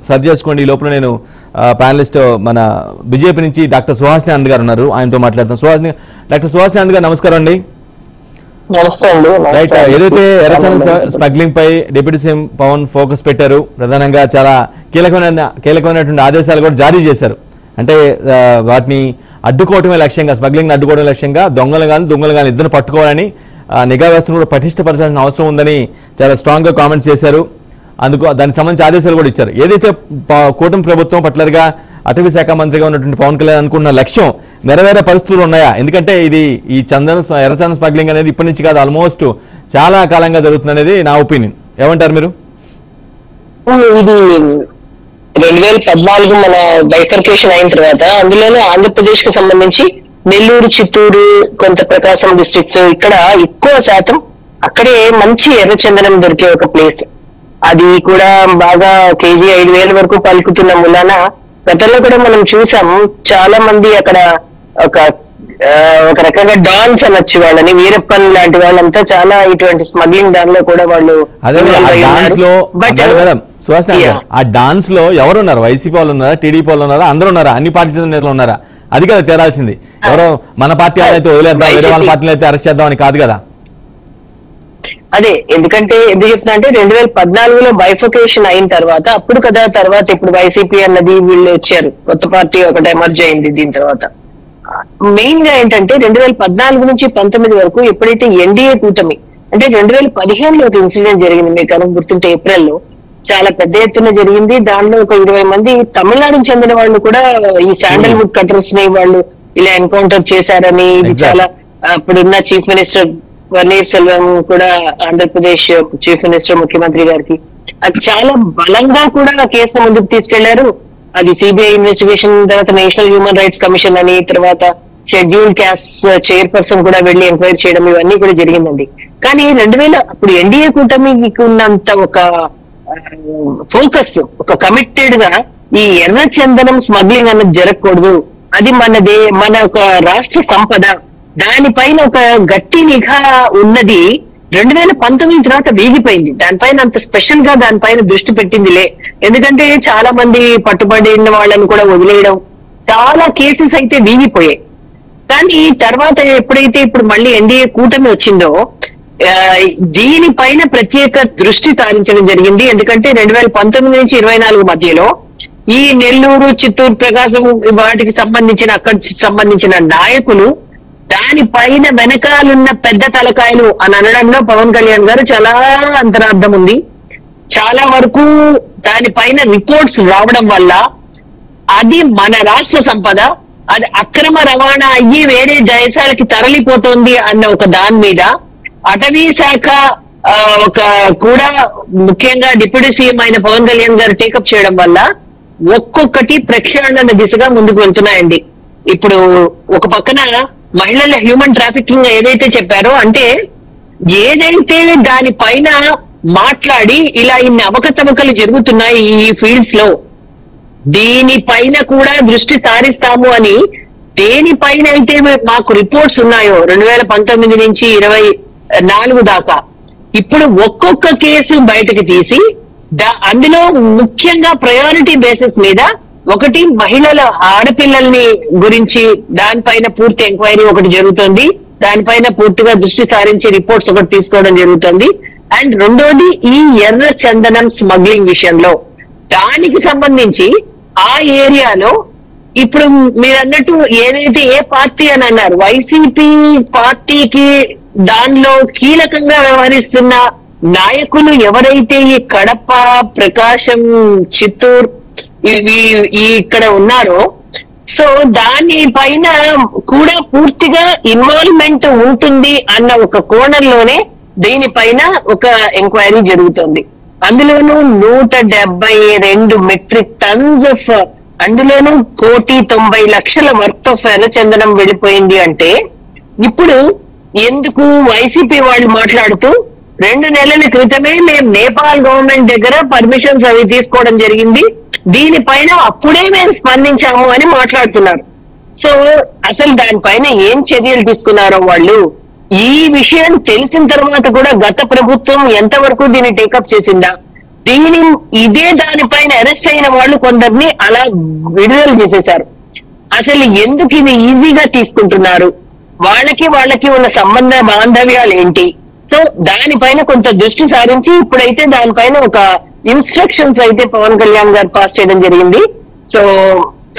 Search చేసుకోండి. ఈ లోపల నేను ప్యానలిస్ట్ మన బీజేపీ నుంచి డాక్టర్ సుహాసిని ఆనంద్ గారు ఉన్నారు, ఆయనతో మాట్లాడతాం. డాక్టర్ సుహాసిని ఆనంద్ గారు నమస్కారం అండి. రైట్, ఏదైతే ఎర్రచందనం స్మగ్లింగ్ పై డిప్యూటీ సీఎం పవన్ ఫోకస్ పెట్టారు, ప్రధానంగా చాలా కీలకమైనటువంటి ఆదేశాలు కూడా జారీ చేశారు. అంటే వాటిని అడ్డుకోవటమే లక్ష్యంగా, స్మగ్లింగ్ అడ్డుకోవడం లక్ష్యంగా దొంగలు కానీ ఇద్దరు పట్టుకోవాలని నిఘా వ్యవస్థను కూడా పటిష్టపరచాల్సిన అవసరం ఉందని చాలా స్ట్రాంగ్ గా కామెంట్స్ చేశారు. దానికి సంబంధించి ఆదేశాలు కూడా ఇచ్చారు. ఏదైతే కూటమి ప్రభుత్వం పట్లర్గా అటవీ శాఖ మంత్రిగా ఉన్నటువంటి పవన్ కళ్యాణ్ అనుకున్న లక్ష్యం నెరవేరే పరిస్థితులు ఉన్నాయా? ఎందుకంటే ఈ ఎర్రచందనం స్మగ్లింగ్ అనేది ఇప్పటి నుంచి కాదు, ఆల్మోస్ట్ చాలా కాలంగా జరుగుతుంది అనేది నా ఒపీనియన్. ఏమంటారు మీరు? ఇది 2014 మన బైఫర్కేషన్ అయిన తర్వాత అందులోనే ఆంధ్రప్రదేశ్ కు సంబంధించి నెల్లూరు, చిత్తూరు, కొంత ప్రకాశం డిస్ట్రిక్ట్స్ ఇక్కడ ఎక్కువ శాతం అక్కడే మంచి ఎర్రచందనం దొరికే ఒక ప్లేస్. అది కూడా బాగా కేజీ 5,000 వరకు పలుకుతున్న మూలాన గతంలో కూడా మనం చూసాము. చాలా మంది అక్కడ ఒక రకంగా డాన్స్ అనొచ్చు వాళ్ళని, వీరప్పన్ లాంటి వాళ్ళంతా చాలా ఇటువంటి స్మగ్లింగ్ దానిలో కూడా వాళ్ళు. ఆ డాన్స్ లో ఎవరున్నారు? వైసీపీ వాళ్ళు ఉన్నారా, టీడీపీ వాళ్ళు ఉన్నారా, అందరూ ఉన్నారా, అన్ని పార్టీ నేతలు ఉన్నారా? అది కదా తేరాల్సింది. ఎవరో మన పార్టీ అయితే వదిలేద్దాం, వేరే వాళ్ళ పార్టీలు అయితే అరెస్ట్ చేద్దాం అని కాదు కదా. అదే ఎందుకు చెప్తున్నా అంటే 2014లో బైఫర్కేషన్ అయిన తర్వాత అప్పుడు కదా, తర్వాత ఇప్పుడు వైసీపీ అన్నది వీళ్ళు వచ్చారు, కొత్త పార్టీ ఒకటి ఎమర్జ్ అయింది. దీని తర్వాత మెయిన్ గా ఏంటంటే 2014 నుంచి 19 వరకు ఎప్పుడైతే ఎన్డీఏ కూటమి, అంటే 2015లో ఒక ఇన్సిడెంట్ జరిగింది, మీకు కనుక గుర్తుంటే ఏప్రిల్లో చాలా పెద్ద ఎత్తున జరిగింది. దానిలో ఒక 20 మంది తమిళనాడుకు చెందిన వాళ్ళు కూడా ఈ శాండల్వుడ్ కటర్స్ ని వాళ్ళు ఇలా ఎన్కౌంటర్ చేశారని, ఇది చాలా అప్పుడున్న చీఫ్ మినిస్టర్ పన్నీర్ సెల్వం కూడా, ఆంధ్రప్రదేశ్ చీఫ్ మినిస్టర్ ముఖ్యమంత్రి గారికి అది చాలా బలంగా కూడా కేసు ముందుకు తీసుకెళ్లారు. అది సిబిఐ ఇన్వెస్టిగేషన్, తర్వాత నేషనల్ హ్యూమన్ రైట్స్ కమిషన్ అని, తర్వాత షెడ్యూల్డ్ క్యాస్ట్ చైర్పర్సన్ కూడా వెళ్లి ఎంక్వైరీ చేయడం, ఇవన్నీ కూడా జరిగిందండి. కానీ 2000 అప్పుడు ఎన్డీఏ కూటమికి ఉన్నంత ఒక ఫోకస్, ఒక కమిటెడ్ గా ఈ ఎర్రచందనం స్మగ్లింగ్ అన్నది జరగకూడదు, అది మన ఒక రాష్ట్ర సంపద, దానిపైన ఒక గట్టి నిఘా ఉన్నది 2019 తర్వాత వీగిపోయింది. దానిపైన అంత స్పెషల్ గా దానిపైన దృష్టి పెట్టిందిలే. ఎందుకంటే చాలా మంది పట్టుబడిన వాళ్ళని కూడా వదిలేయడం, చాలా కేసెస్ అయితే వీగిపోయాయి. కానీ తర్వాత ఎప్పుడైతే ఇప్పుడు మళ్ళీ ఎన్డీఏ కూటమి వచ్చిందో దీనిపైన ప్రత్యేక దృష్టి సారించడం జరిగింది. ఎందుకంటే 2019 నుంచి 24 మధ్యలో ఈ నెల్లూరు, చిత్తూరు, ప్రకాశం వాటికి సంబంధించిన నాయకులు దానిపైన వెనకాలన్న పెద్ద తలకాయలు అని అనడంలో పవన్ కళ్యాణ్ గారు చాలా అంతరార్థం ఉంది. చాలా వరకు దానిపైన రిపోర్ట్స్ రావడం వల్ల అది మన రాష్ట్ర సంపద, అది అక్రమ రవాణా అయ్యి వేరే దేశాలకి తరలిపోతుంది అన్న ఒక దాని మీద అటవీ శాఖ కూడా ముఖ్యంగా డిప్యూటీ సీఎం అయిన పవన్ కళ్యాణ్ గారు టేకప్ చేయడం వల్ల ఒక్కొక్కటి ప్రక్షాళన దిశగా ముందుకు వెళ్తున్నాయండి. ఇప్పుడు ఒక పక్కన మహిళల హ్యూమన్ ట్రాఫికింగ్ ఏదైతే చెప్పారో, అంటే ఏదైతే దానిపైన మాట్లాడి ఇలా ఇన్ని అవకతవకలు జరుగుతున్నాయి ఈ ఫీల్డ్స్ లో, దీనిపైన కూడా దృష్టి సారిస్తాము అని దేనిపైన అయితే మాకు రిపోర్ట్స్ ఉన్నాయో 2019 నుంచి 24 దాకా, ఇప్పుడు ఒక్కొక్క కేసు బయటకు తీసి అందులో ముఖ్యంగా ప్రయారిటీ బేసిస్ మీద ఒకటి మహిళల ఆడపిల్లల్ని గురించి దానిపైన పూర్తి ఎంక్వైరీ ఒకటి జరుగుతుంది, దానిపైన పూర్తిగా దృష్టి సారించి రిపోర్ట్స్ ఒకటి తీసుకోవడం జరుగుతుంది. అండ్ రెండోది ఈ ఎర్ర చందనం స్మగ్లింగ్ విషయంలో దానికి సంబంధించి ఆ ఏరియాలో ఇప్పుడు మీరు అన్నట్టు ఏదైతే ఏ పార్టీ అని అన్నారు, వైసీపీ పార్టీకి దానిలో కీలకంగా వ్యవహరిస్తున్న నాయకులు ఎవరైతే ఈ కడప, ప్రకాశం, చిత్తూరు ఇక్కడ ఉన్నారో, సో దాని పైన కూడా పూర్తిగా ఇన్వాల్వ్మెంట్ ఉంటుంది అన్న ఒక కోణంలోనే దీనిపైన ఒక ఎంక్వైరీ జరుగుతుంది. అందులోనూ 172 మెట్రిక్ టన్స్ ఆఫ్, అందులోనూ 1,90,00,000 వర్త్ ఆఫ్ ఎర్రచందనం వెళ్ళిపోయింది. అంటే ఇప్పుడు ఎందుకు వైసీపీ వాళ్ళు మాట్లాడుతూ 2 నెలల క్రితమే మేము నేపాల్ గవర్నమెంట్ దగ్గర పర్మిషన్స్ అవి తీసుకోవడం జరిగింది, దీనిపైన అప్పుడే మేము స్పందించాము అని మాట్లాడుతున్నారు. సో అసలు దానిపైన ఏం చర్యలు తీసుకున్నారో వాళ్ళు, ఈ విషయం తెలిసిన తర్వాత కూడా గత ప్రభుత్వం ఎంతవరకు దీన్ని టేకప్ చేసిందా, ఇదే దానిపైన అరెస్ట్ అయిన వాళ్ళు కొందరిని అలా విడుదల చేసేశారు. అసలు ఎందుకు ఇది ఈజీగా తీసుకుంటున్నారు, వాళ్ళకి ఉన్న సంబంధ బాంధవ్యాలు ఏంటి? సో దానిపైన కొంత దృష్టి సారించి ఇప్పుడైతే దానిపైన ఒక ఇన్స్ట్రక్షన్స్ అయితే పవన్ కళ్యాణ్ గారు పాస్ చేయడం జరిగింది. సో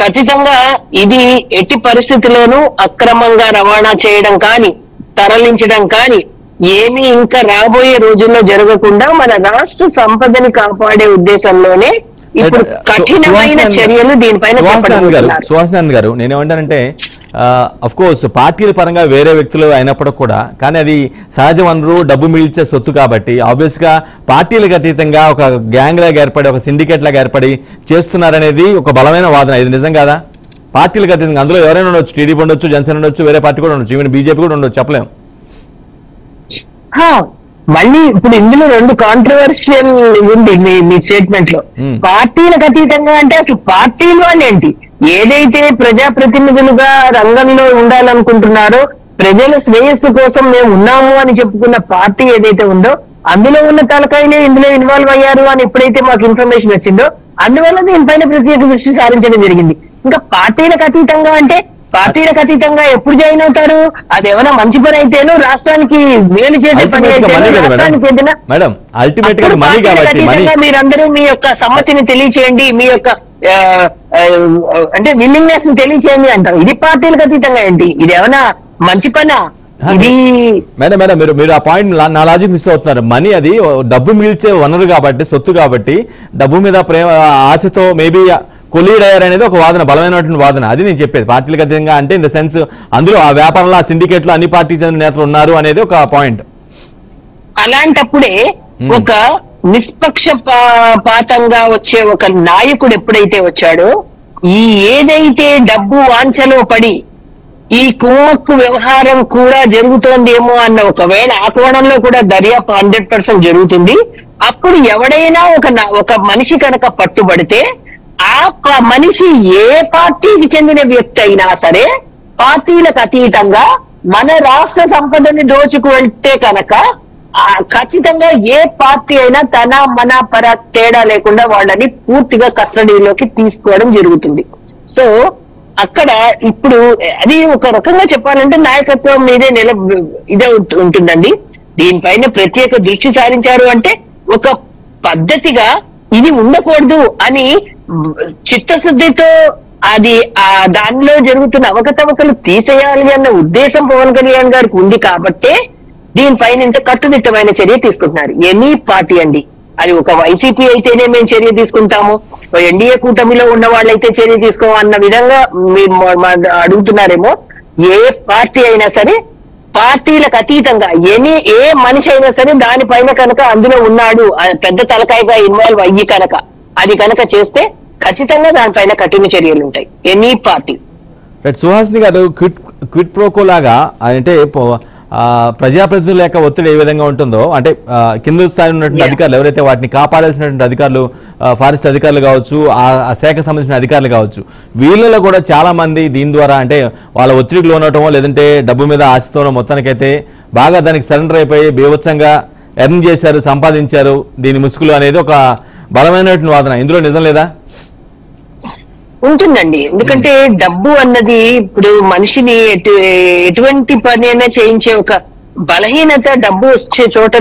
ఖచ్చితంగా ఇది ఎట్టి పరిస్థితుల్లోనూ అక్రమంగా రవాణా చేయడం కానీ తరలించడం కానీ ఏమీ ఇంకా రాబోయే రోజుల్లో జరగకుండా మన రాష్ట్ర సంపదని కాపాడే ఉద్దేశంలోనే ఇప్పుడు కఠినమైన చర్యలు దీనిపైన సుహాస్ గారు నేనేమంటానంటే అఫ్ కోర్స్ పార్టీల పరంగా వేరే వ్యక్తులు అయినప్పటికీ కూడా కానీ అది సహజ వనరు డబ్బు మిగిల్చే సొత్తు కాబట్టి ఆబ్వియస్ గా పార్టీలకు అతీతంగా ఒక గ్యాంగ్ లాగా ఏర్పడి ఒక సిండికేట్ లాగా ఏర్పడి చేస్తున్నారనేది ఒక బలమైన వాదన. ఇది నిజం కాదా? పార్టీలకు అతీతంగా అందులో ఎవరైనా ఉండొచ్చు, టీడీపీ ఉండొచ్చు, జనసేన ఉండొచ్చు, వేరే పార్టీ కూడా ఉండొచ్చు, ఈవెన్ బీజేపీ కూడా ఉండొచ్చు, చెప్పలేం. మళ్ళీ ఇప్పుడు ఇందులో రెండు కాంట్రవర్షియల్ ఉంది మీ స్టేట్మెంట్ లో. పార్టీలకు అతీతంగా అంటే అసలు పార్టీలు అని ఏంటి? ఏదైతే ప్రజాప్రతినిధులుగా రంగంలో ఉండాలనుకుంటున్నారో, ప్రజల శ్రేయస్సు కోసం మేము ఉన్నాము అని చెప్పుకున్న పార్టీ ఏదైతే ఉందో అందులో ఉన్న తలకాయలే ఇందులో ఇన్వాల్వ్ అయ్యారు అని ఎప్పుడైతే మాకు ఇన్ఫర్మేషన్ వచ్చిందో అందువల్ల దీనిపైన ప్రత్యేక దృష్టి సారించడం జరిగింది. ఇంకా పార్టీలకు అతీతంగా అంటే పార్టీలకు అతీతంగా ఎప్పుడు జాయిన్ అవుతారు? అది ఏమైనా మంచి పని అయితేనో రాష్ట్రానికి మేలు చేసే పని అయితే మీరందరూ మీ యొక్క సమ్మతిని తెలియచేయండి, మీ యొక్క అంటే విల్లింగ్నెస్ ని తెలియచేయండి అంటారు. ఇది పార్టీలకు అతీతంగా ఏంటి? ఇది ఏమైనా మంచి పనా? ఇది మేడం మీరు ఆ పాయింట్ నా లాజిక్ మిస్ అవుతున్నారు. మనీ అది డబ్బు మిగిల్చే వనరు కాబట్టి, సొత్తు కాబట్టి, డబ్బు మీద ప్రేమ ఆశతో మేబీ కొలీడ్ అయ్యారు అనేది ఒక వాదన, బలమైనటువంటి వాదన. అది నేను చెప్పేది. పార్టీలకు అతీతంగా అంటే ఇన్ ద సెన్స్ అందులో ఆ వ్యాపారంలో ఆ సిండికేట్ లో అన్ని పార్టీ చెందిన నేతలు ఉన్నారు అనేది ఒక పాయింట్. అలాంటప్పుడే ఒక నిష్పక్షపాతంగా వచ్చే ఒక నాయకుడు ఎప్పుడైతే వచ్చాడో, ఈ ఏదైతే డబ్బు వాంఛలో పడి ఈ కుమ్మక్కు వ్యవహారం కూడా జరుగుతోందేమో అన్న ఒకవేళ ఆ కోణంలో కూడా దర్యాప్తు 100% జరుగుతుంది. అప్పుడు ఎవడైనా ఒక మనిషి కనుక పట్టుబడితే ఆ మనిషి ఏ పార్టీకి చెందిన వ్యక్తి అయినా సరే పార్టీలకు అతీతంగా మన రాష్ట్ర సంపదని దోచుకు వెళ్తే కనుక ఖచ్చితంగా ఏ పార్టీ అయినా తన మన పర తేడా లేకుండా వాళ్ళని పూర్తిగా కస్టడీలోకి తీసుకోవడం జరుగుతుంది. సో అక్కడ ఇప్పుడు అది ఒక రకంగా చెప్పాలంటే నాయకత్వం మీదే ఇదే ఉంటుందండి. దీనిపైన ప్రత్యేక దృష్టి సారించారు అంటే ఒక పద్ధతిగా ఇది ఉండకూడదు అని చిత్తశుద్ధితో అది దానిలో జరుగుతున్న అవకతవకలు తీసేయాలి అన్న ఉద్దేశం పవన్ కళ్యాణ్ గారికి ఉంది కాబట్టే దీనిపైన ఇంత కట్టుదిట్టమైన చర్య తీసుకుంటున్నారు. ఎనీ పార్టీ అండి, అది ఒక వైసీపీ అయితేనే మేము చర్య తీసుకుంటాము, ఎన్డీఏ కూటమిలో ఉన్న వాళ్ళైతే చర్య తీసుకోమన్న విధంగా మీరు అడుగుతున్నారేమో. ఏ పార్టీ అయినా సరే పార్టీలకు అతీతంగా ఏ మనిషి అయినా సరే దానిపైన కనుక అందులో ఉన్నాడు పెద్ద తలకాయగా ఇన్వాల్వ్ అయ్యి కనుక అది కనుక చేస్తే ఖచ్చితంగా దానిపైన కఠిన చర్యలు ఉంటాయి, ఎనీ పార్టీ. సుహాసిని గారు, క్విట్ ప్రోకో లాగా అంటే ప్రజాప్రతినిధుల యొక్క ఒత్తిడి ఏ విధంగా ఉంటుందో, అంటే కింద స్థాయి ఉన్నటువంటి అధికారులు ఎవరైతే వాటిని కాపాడాల్సినటువంటి అధికారులు, ఫారెస్ట్ అధికారులు కావచ్చు, ఆ శాఖకు సంబంధించిన అధికారులు కావచ్చు, వీళ్ళలో కూడా చాలా మంది దీని ద్వారా అంటే వాళ్ళ ఒత్తిడికి లోనవటమో లేదంటే డబ్బు మీద ఆశతోనో మొత్తానికైతే బాగా దానికి సరెండర్ అయిపోయి బీభత్సంగా ఎర్న్ చేశారు, సంపాదించారు దీని ముసుగులు అనేది ఒక బలమైనటువంటి వాదన. ఇందులో నిజం లేదా? ఉంటుందండి. ఎందుకంటే డబ్బు అన్నది ఇప్పుడు మనిషిని ఎటువంటి పని అయినా చేయించే ఒక బలహీనత డబ్బు వచ్చే చోట